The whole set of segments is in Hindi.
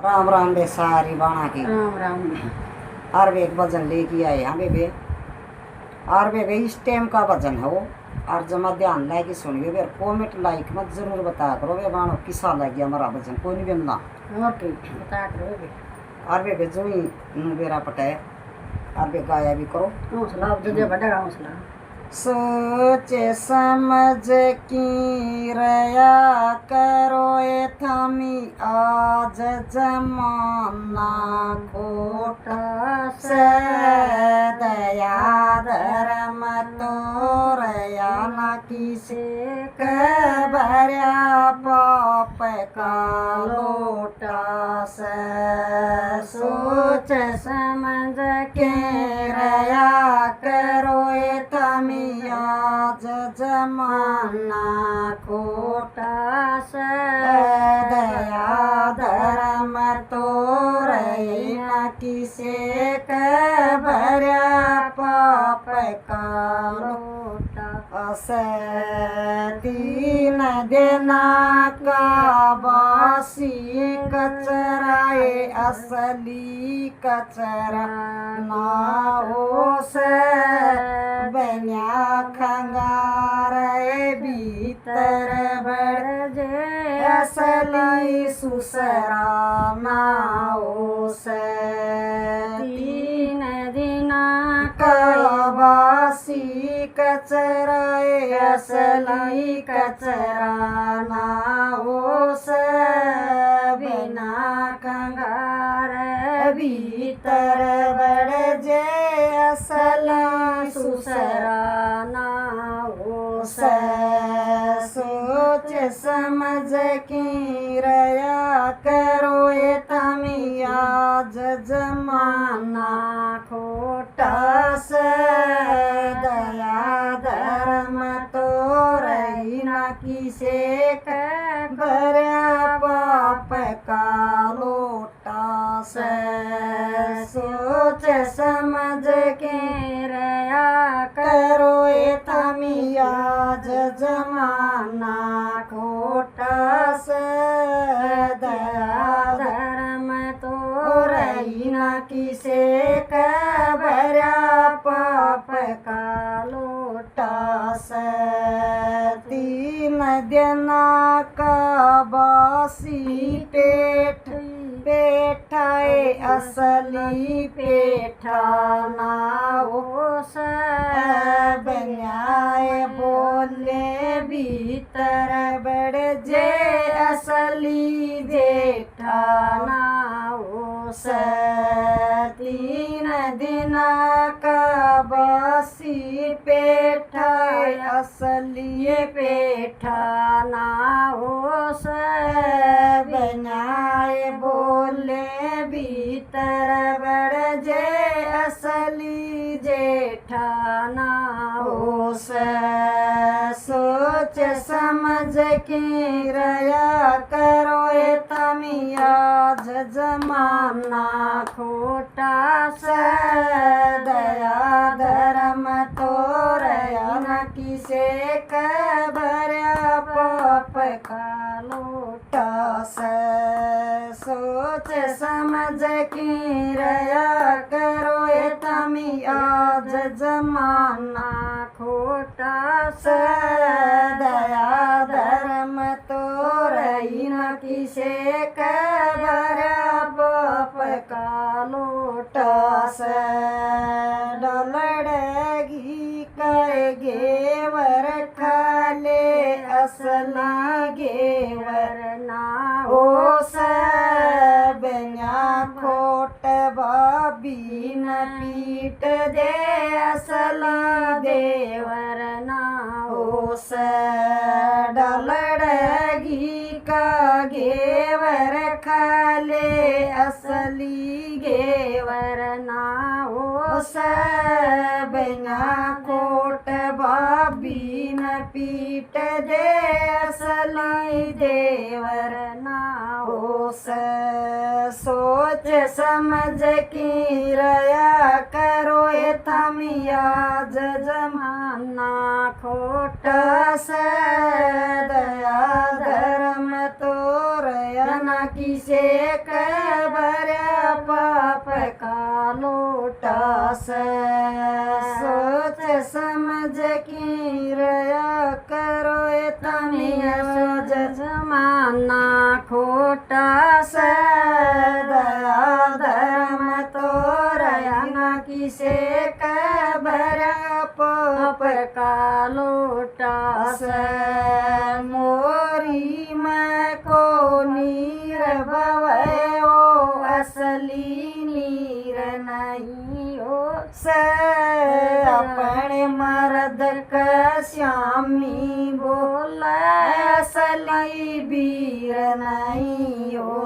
राम राम बे सारी बाणा की राम राम। और वे एक भजन लेके आए हैं बे और बे इस टाइम का भजन है वो। और जमा ध्यान लाके सुनिए बे, कमेंट लाइक मत जरूर बताया करो बे बाणो किसा लगे हमारा भजन कोई नहीं बनना और ठीक बता करो बे। और बे जो ही बेरा पटाए और बे गाया भी करो हौसला अब दे बड़ा हौसला। सोच समझ की रया करो ए थमी आज जमाना खोटा से दया धर्म तो रया न किसे भरया पाप का लोटा से सोच समझ के रया करो ए थमी आज जमाना खोटा से दया धर्म तो रही न किसे भरया पाप का लोटा तीन देना का बासी कचराए असली कचरा ना हो से बन्या खंगार भीतर बढ़ जे असली सुसरा ना हो से तीन दिना का बासी कचराए असली कचरा ना हो से बिना कंगार भीतर बढ़ जे असली सुसरा ना हो से सोच समझ की रया करो ये तमी आज जमाना खोटा से दया धर्म तो रही न किसे भरया पाप का लोटा से सोच समझ के रया करो ए थमी आज जमाना खोटा से दया धर्म तो रही न किसे भरया पाप का लोटा से तीन दिना का बासी पेठाए असली पेठा ना हो सब न्याय बोले भीतर बढ़ जे असली जेठा ना हो तीन दिना का बासी पेठाए असली पेठा ना हो सब न्याय बोले भीतर बढ़ जे असली जेठा ना हो सोच समझ के रया करो ए तमी आज जमाना खोटा से दया धर्म तो रया न किसे भरया पाप का लोटा से सोच समझ की रया करो ए तमी आज जमाना खोटा से दया धर्म तो रही न किसे भरया पाप का लोटा से डलड़गी कर घेवर खाले असला घेवर ना हो बन्या खोट बाबी न पीट दे असला देवर ना हो डलड़गी का घेवर खाले असली घेवर ना हो बन्या खोट बाबी न पीट दे असली देवर ना हो सोच समझ की रया करो ए थमी आज जमाना खोटा से दया धर्म तो रया न किसे मोरी मैं को नीर भवयो असली नीर नहीं हो अपने मर्द का श्यामी बोला असली वीर नहीं हो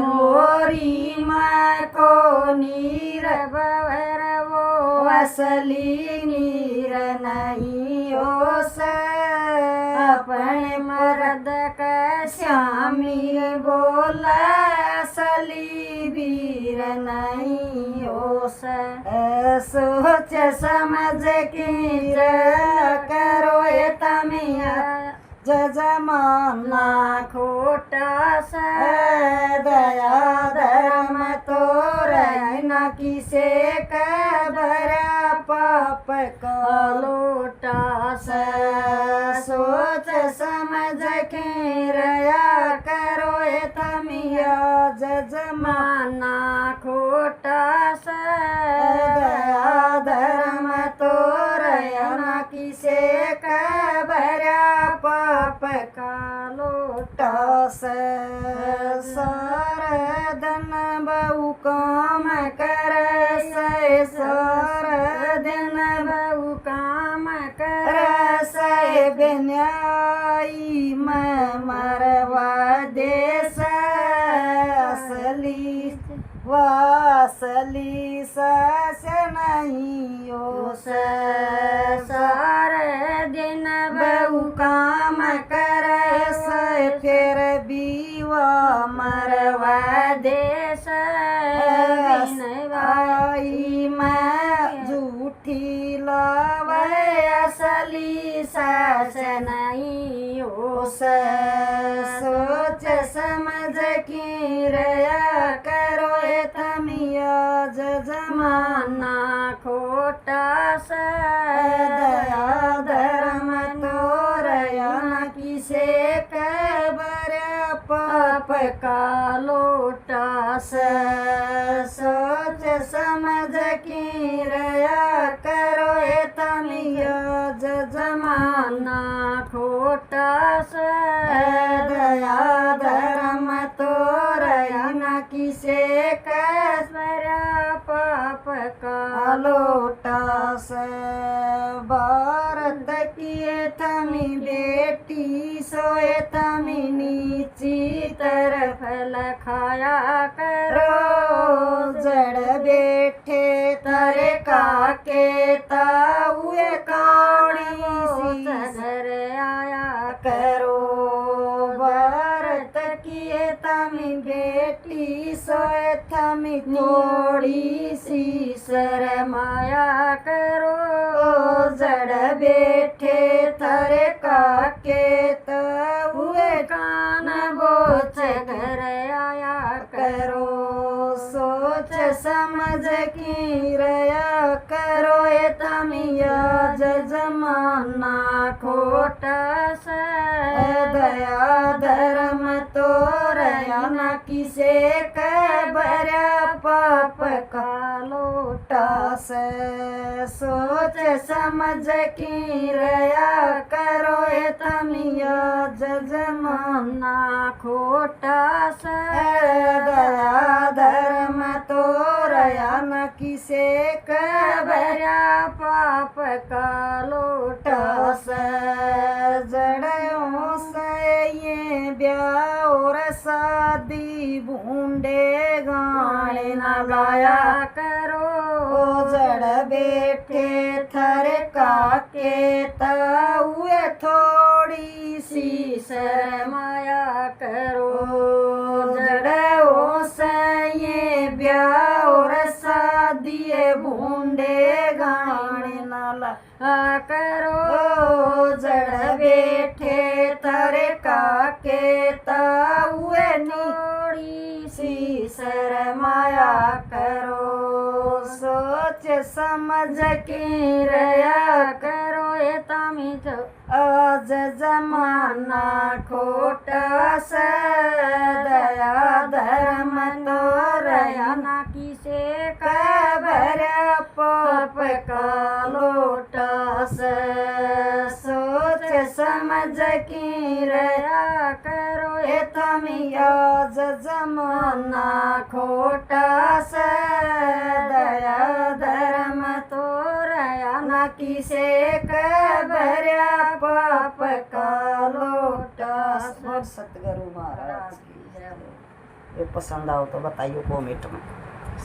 मोरी मैं को नीर भवर वो असली नीर नहीं हो अपने मर्द का श्यामी बोला असली वीर नहीं हो सोच समझ की करो तमिया जजमाना खोटा दया धर्म तो रहना किसे कबर पाप का लोटा सोच समझ के रया करो तमिया जजमाना खोटा दया धर्म तो रहना किसे कबर पाप का लोटा सरदन बहु काम कर सरदन बहु काम कर बेन्याई मैं मरवा देश असली वासली सस नहीं हो सारे दिन बहु काम कर फिर बीवा मरवा देश भाई मैं झूठी लावे असली सास नहीं हो सोच समझ की रया करो तमिया जजमाना खोटा दया धर्म तो रया किसे कबर पाप का लोटा सोच समझ की रया करो तमिया जजमाना खोटा दया धर्म तो रया किसे कबर पाप का लोटा भारत किए थमी बेटी सोए थमी नीची तरफ लखाया करो जड़ बैठे तरे काके ताउए काड़ी सी घर आया करो भारत किए तमी बेटी सोए थमी थोड़ी सी शरमाया करो जड़ बैठे थरे काके हुए कान बोच घर आया करो सोच समझ की रया करो तमिया जजमाना खोटा दया धर्म तो रया न किसे कबर पाप का लोटा सोच समझ की रया करो तमिया जजमाना खोटा दया धर्म तो रया न किसे कबर पाप का लोटा जड़ों से ये ब्याह और शादी बूंदे गाने न लाया करो जड़ बैठे थरे काके ताउए थोड़ी सी शर्माया करो जड़ों से ये ब्याह और शादी बूंदे गाने न लाया करो जड़ बैठे थरे काके ताउए थोड़ी सी शर्माया करो सोच समझ के रया करो तमी तो आज जमाना खोटा दया धर्म तो रया ना किसे कबर पाप का लोटा सो समझ की रया करो ए थमिया जमना खोटा से दया धर्म तो रया न किसे कबर्या पाप का लोटा। सतगुरु महाराज की जय। ये पसंद आओ तो बताइए कमेंट में।